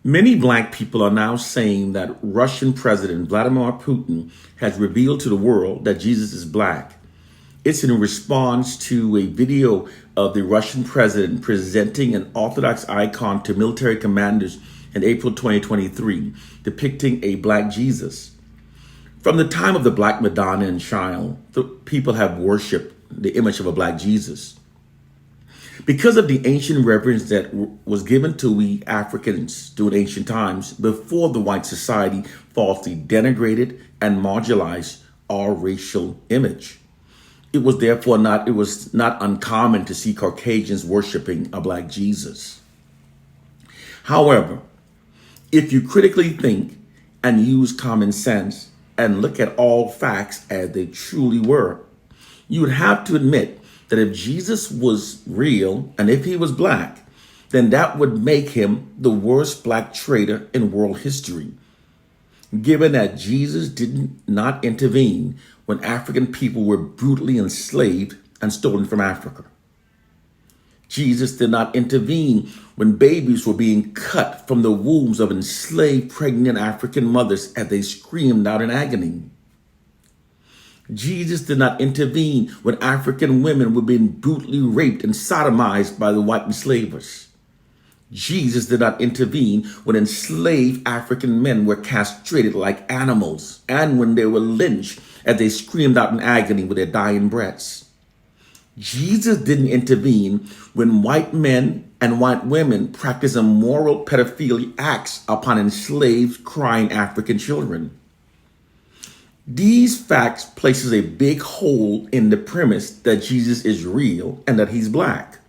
Many black people are now saying that Russian President Vladimir Putin has revealed to the world that Jesus is black. It's in response to a video of the Russian president presenting an Orthodox icon to military commanders in April 2023, depicting a black Jesus. From the time of the Black Madonna and Child, the people have worshipped the image of a black Jesus. Because of the ancient reverence that was given to we Africans during ancient times, before the white society falsely denigrated and marginalized our racial image. It was not uncommon to see Caucasians worshiping a black Jesus. However, if you critically think and use common sense and look at all facts as they truly were, you would have to admit that if Jesus was real and if he was black, then that would make him the worst black traitor in world history. Given that Jesus did not intervene when African people were brutally enslaved and stolen from Africa. Jesus did not intervene when babies were being cut from the wombs of enslaved pregnant African mothers as they screamed out in agony. Jesus did not intervene when African women were being brutally raped and sodomized by the white enslavers. Jesus did not intervene when enslaved African men were castrated like animals and when they were lynched as they screamed out in agony with their dying breaths. Jesus didn't intervene when white men and white women practiced immoral pedophilia acts upon enslaved crying African children. These facts places a big hole in the premise that Jesus is real and that he's black.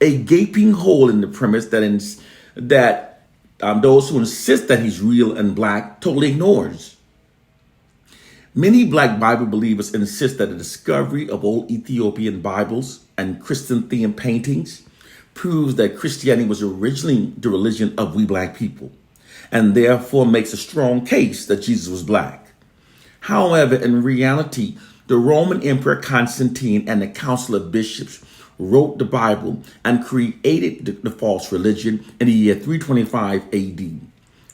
A gaping hole in the premise that those who insist that he's real and black totally ignores. Many black Bible believers insist that the discovery of old Ethiopian Bibles and Christian themed paintings proves that Christianity was originally the religion of we black people, and therefore makes a strong case that Jesus was black. However, in reality, the Roman Emperor Constantine and the Council of Bishops wrote the Bible and created the false religion in the year 325 AD.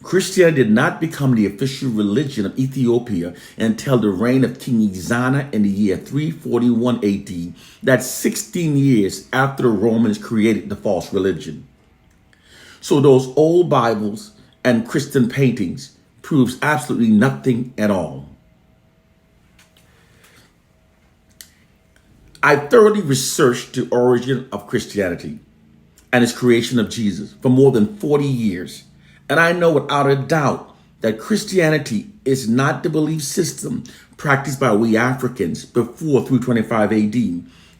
Christianity did not become the official religion of Ethiopia until the reign of King Ezana in the year 341 AD. That's 16 years after the Romans created the false religion. So those old Bibles and Christian paintings proves absolutely nothing at all. I thoroughly researched the origin of Christianity and its creation of Jesus for more than 40 years. And I know without a doubt that Christianity is not the belief system practiced by we Africans before 325 AD.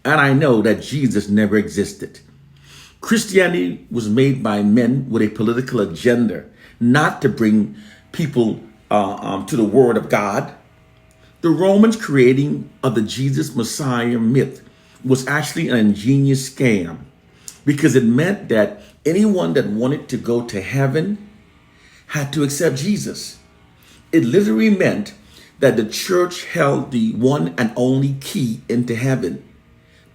And I know that Jesus never existed. Christianity was made by men with a political agenda, not to bring people to the word of God. The Romans' creating of the Jesus Messiah myth was actually an ingenious scam because it meant that anyone that wanted to go to heaven had to accept Jesus. It literally meant that the church held the one and only key into heaven.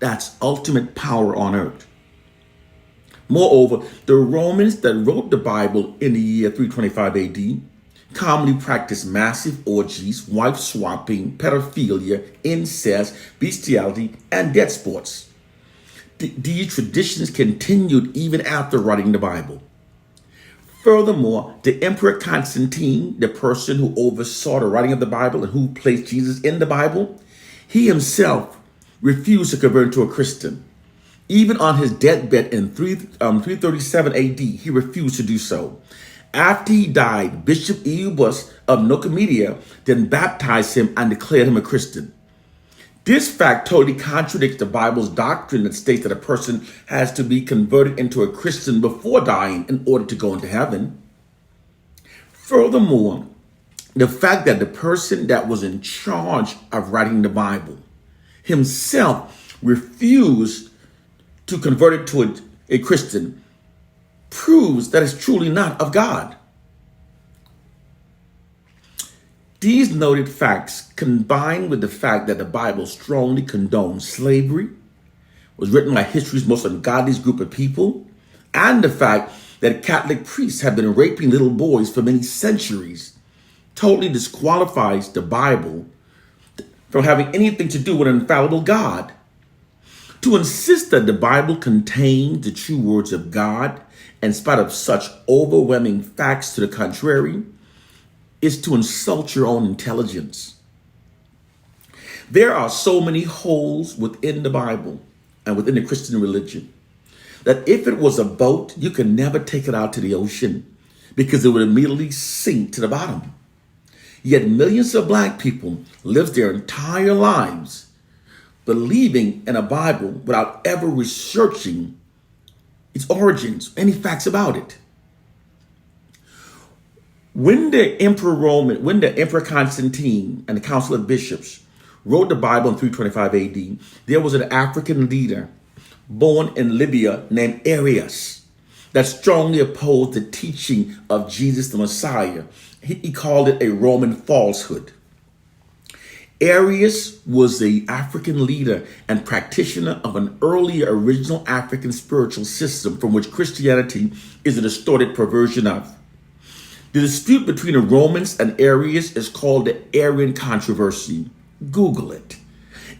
That's ultimate power on earth. Moreover, the Romans that wrote the Bible in the year 325 AD commonly practiced massive orgies, wife swapping, pedophilia, incest, bestiality, and death sports. These traditions continued even after writing the Bible. Furthermore, the Emperor Constantine, the person who oversaw the writing of the Bible and who placed Jesus in the Bible, he himself refused to convert into a Christian. Even on his deathbed in 337 AD, he refused to do so. After he died, Bishop Eubus of Nicomedia then baptized him and declared him a Christian. This fact totally contradicts the Bible's doctrine that states that a person has to be converted into a Christian before dying in order to go into heaven. Furthermore, the fact that the person that was in charge of writing the Bible himself refused to convert it to a Christian proves that it's truly not of God. These noted facts, combined with the fact that the Bible strongly condones slavery, was written by history's most ungodly group of people, and the fact that Catholic priests have been raping little boys for many centuries totally disqualifies the Bible from having anything to do with an infallible God. To insist that the Bible contains the true words of God, in spite of such overwhelming facts to the contrary, is to insult your own intelligence. There are so many holes within the Bible and within the Christian religion that if it was a boat, you could never take it out to the ocean because it would immediately sink to the bottom. Yet millions of black people live their entire lives believing in a Bible without ever researching its origins, any facts about it. When the Emperor Constantine and the Council of Bishops wrote the Bible in 325 AD, there was an African leader born in Libya named Arius that strongly opposed the teaching of Jesus the Messiah. He called it a Roman falsehood. Arius was the African leader and practitioner of an earlier original African spiritual system from which Christianity is a distorted perversion of. The dispute between the Romans and Arius is called the Arian controversy. Google it.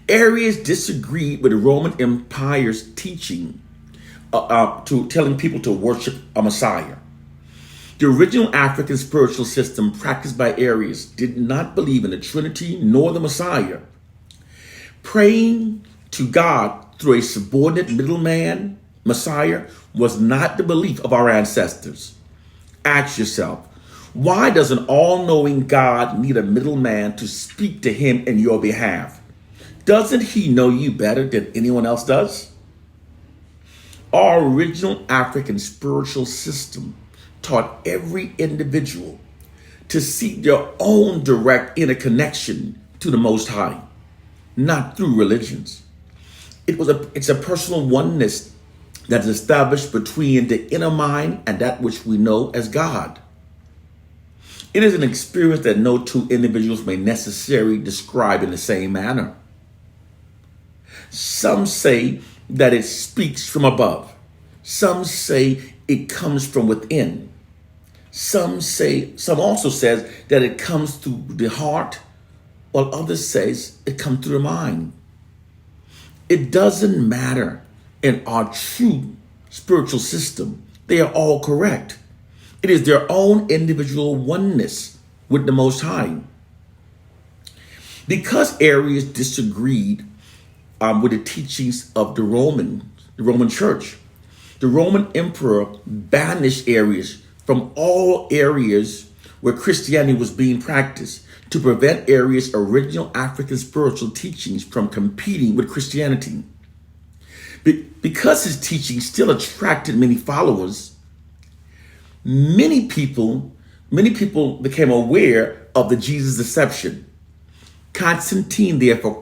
Arius disagreed with the Roman Empire's teaching to telling people to worship a Messiah. The original African spiritual system practiced by Arius did not believe in the Trinity nor the Messiah. Praying to God through a subordinate middleman, Messiah, was not the belief of our ancestors. Ask yourself, why does an all-knowing God need a middleman to speak to him in your behalf? Doesn't he know you better than anyone else does? Our original African spiritual system taught every individual to seek their own direct interconnection to the Most High, not through religions. It's a personal oneness that is established between the inner mind and that which we know as God. It is an experience that no two individuals may necessarily describe in the same manner. Some say that it speaks from above. Some say it comes from within. Some also says that it comes through the heart, while others says it comes through the mind. It doesn't matter in our true spiritual system. They are all correct. It is their own individual oneness with the Most High. Because Arius disagreed with the teachings of the Roman Church, the Roman emperor banished Arius from all areas where Christianity was being practiced to prevent Arius' original African spiritual teachings from competing with Christianity. Because his teaching still attracted many followers, many people became aware of the Jesus deception. Constantine therefore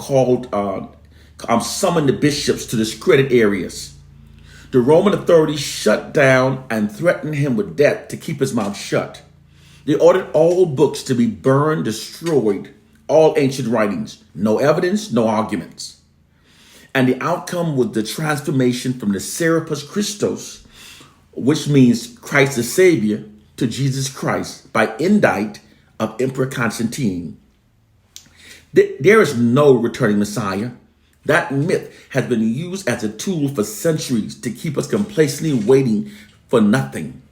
summoned the bishops to discredit Arius. The Roman authorities shut down and threatened him with death to keep his mouth shut. They ordered all books to be burned, destroyed, all ancient writings, no evidence, no arguments. And the outcome was the transformation from the Serapis Christos, which means Christ the Savior, to Jesus Christ by indict of Emperor Constantine. There is no returning Messiah. That myth has been used as a tool for centuries to keep us complacently waiting for nothing.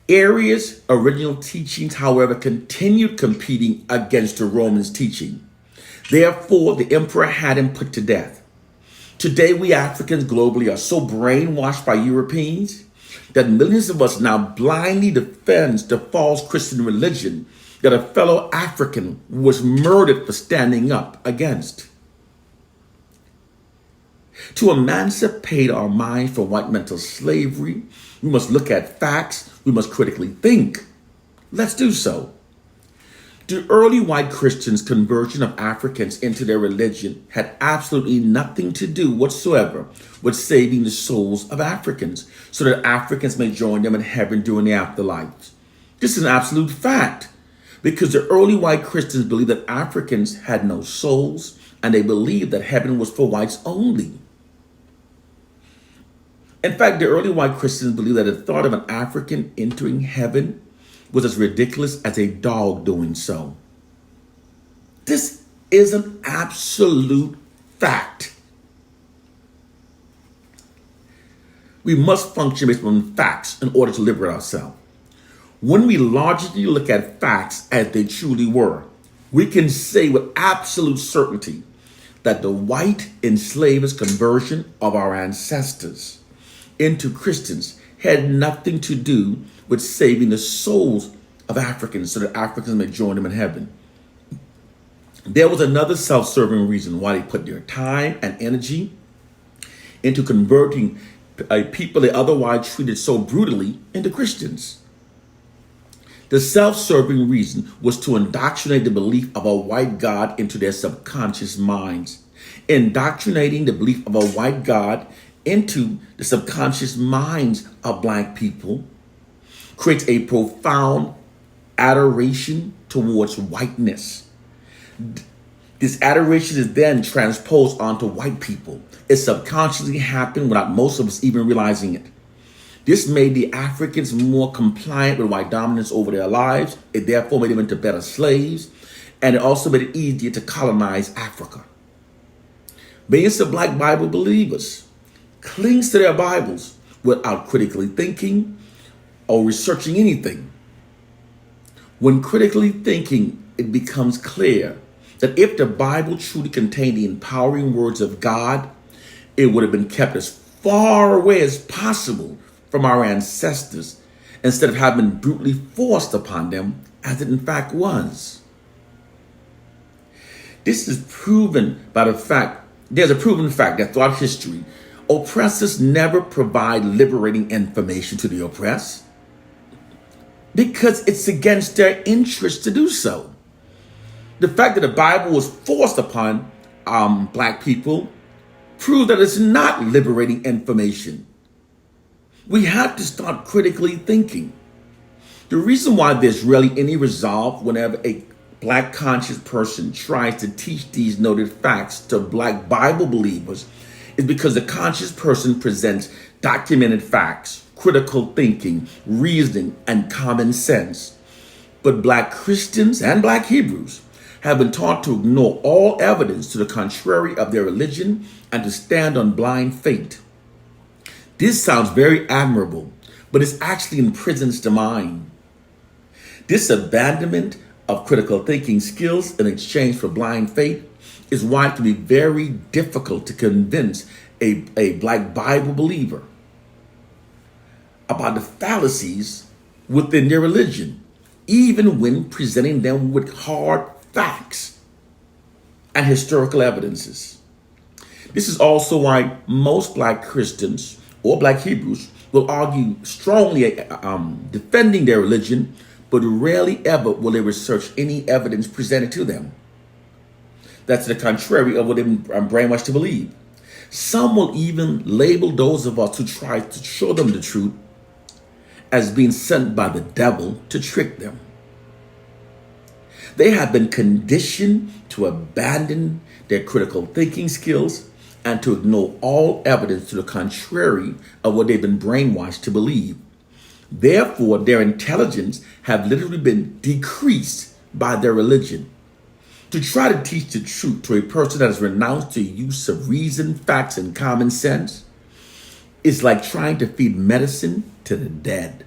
Arius' original teachings, however, continued competing against the Romans' teaching. Therefore, the emperor had him put to death. Today, we Africans globally are so brainwashed by Europeans that millions of us now blindly defend the false Christian religion that a fellow African was murdered for standing up against. To emancipate our mind from white mental slavery, we must look at facts, we must critically think. Let's do so. The early white Christians' conversion of Africans into their religion had absolutely nothing to do whatsoever with saving the souls of Africans so that Africans may join them in heaven during the afterlife. This is an absolute fact because the early white Christians believed that Africans had no souls and they believed that heaven was for whites only. In fact, the early white Christians believed that the thought of an African entering heaven was as ridiculous as a dog doing so. This is an absolute fact. We must function based on facts in order to liberate ourselves. When we logically look at facts as they truly were, we can say with absolute certainty that the white enslavers' conversion of our ancestors into Christians had nothing to do with saving the souls of Africans so that Africans may join them in heaven. There was another self-serving reason why they put their time and energy into converting people they otherwise treated so brutally into Christians. The self-serving reason was to indoctrinate the belief of a white God into their subconscious minds. Indoctrinating the belief of a white God into the subconscious minds of black people creates a profound adoration towards whiteness. This adoration is then transposed onto white people. It subconsciously happened without most of us even realizing it. This made the Africans more compliant with white dominance over their lives. It therefore made them into better slaves, and it also made it easier to colonize Africa. Millions of black Bible believers clings to their Bibles without critically thinking or researching anything. When critically thinking, it becomes clear that if the Bible truly contained the empowering words of God, it would have been kept as far away as possible from our ancestors instead of having been brutally forced upon them as it in fact was. This is proven by the fact, there's a proven fact that throughout history, oppressors never provide liberating information to the oppressed because it's against their interest to do so. The fact that the Bible was forced upon black people proves that it's not liberating information. We have to start critically thinking. The reason why there's rarely any resolve whenever a black conscious person tries to teach these noted facts to black Bible believers is because the conscious person presents documented facts, critical thinking, reasoning, and common sense. But black Christians and black Hebrews have been taught to ignore all evidence to the contrary of their religion and to stand on blind faith. This sounds very admirable, but it actually imprisons the mind. This abandonment of critical thinking skills in exchange for blind faith is why it can be very difficult to convince a black Bible believer about the fallacies within their religion, even when presenting them with hard facts and historical evidences. This is also why most black Christians or black Hebrews will argue strongly defending their religion, but rarely ever will they research any evidence presented to them that's the contrary of what they've been brainwashed to believe. Some will even label those of us who try to show them the truth as being sent by the devil to trick them. They have been conditioned to abandon their critical thinking skills and to ignore all evidence to the contrary of what they've been brainwashed to believe. Therefore, their intelligence have literally been decreased by their religion. To try to teach the truth to a person that has renounced the use of reason, facts, and common sense is like trying to feed medicine to the dead.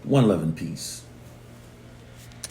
One love and peace.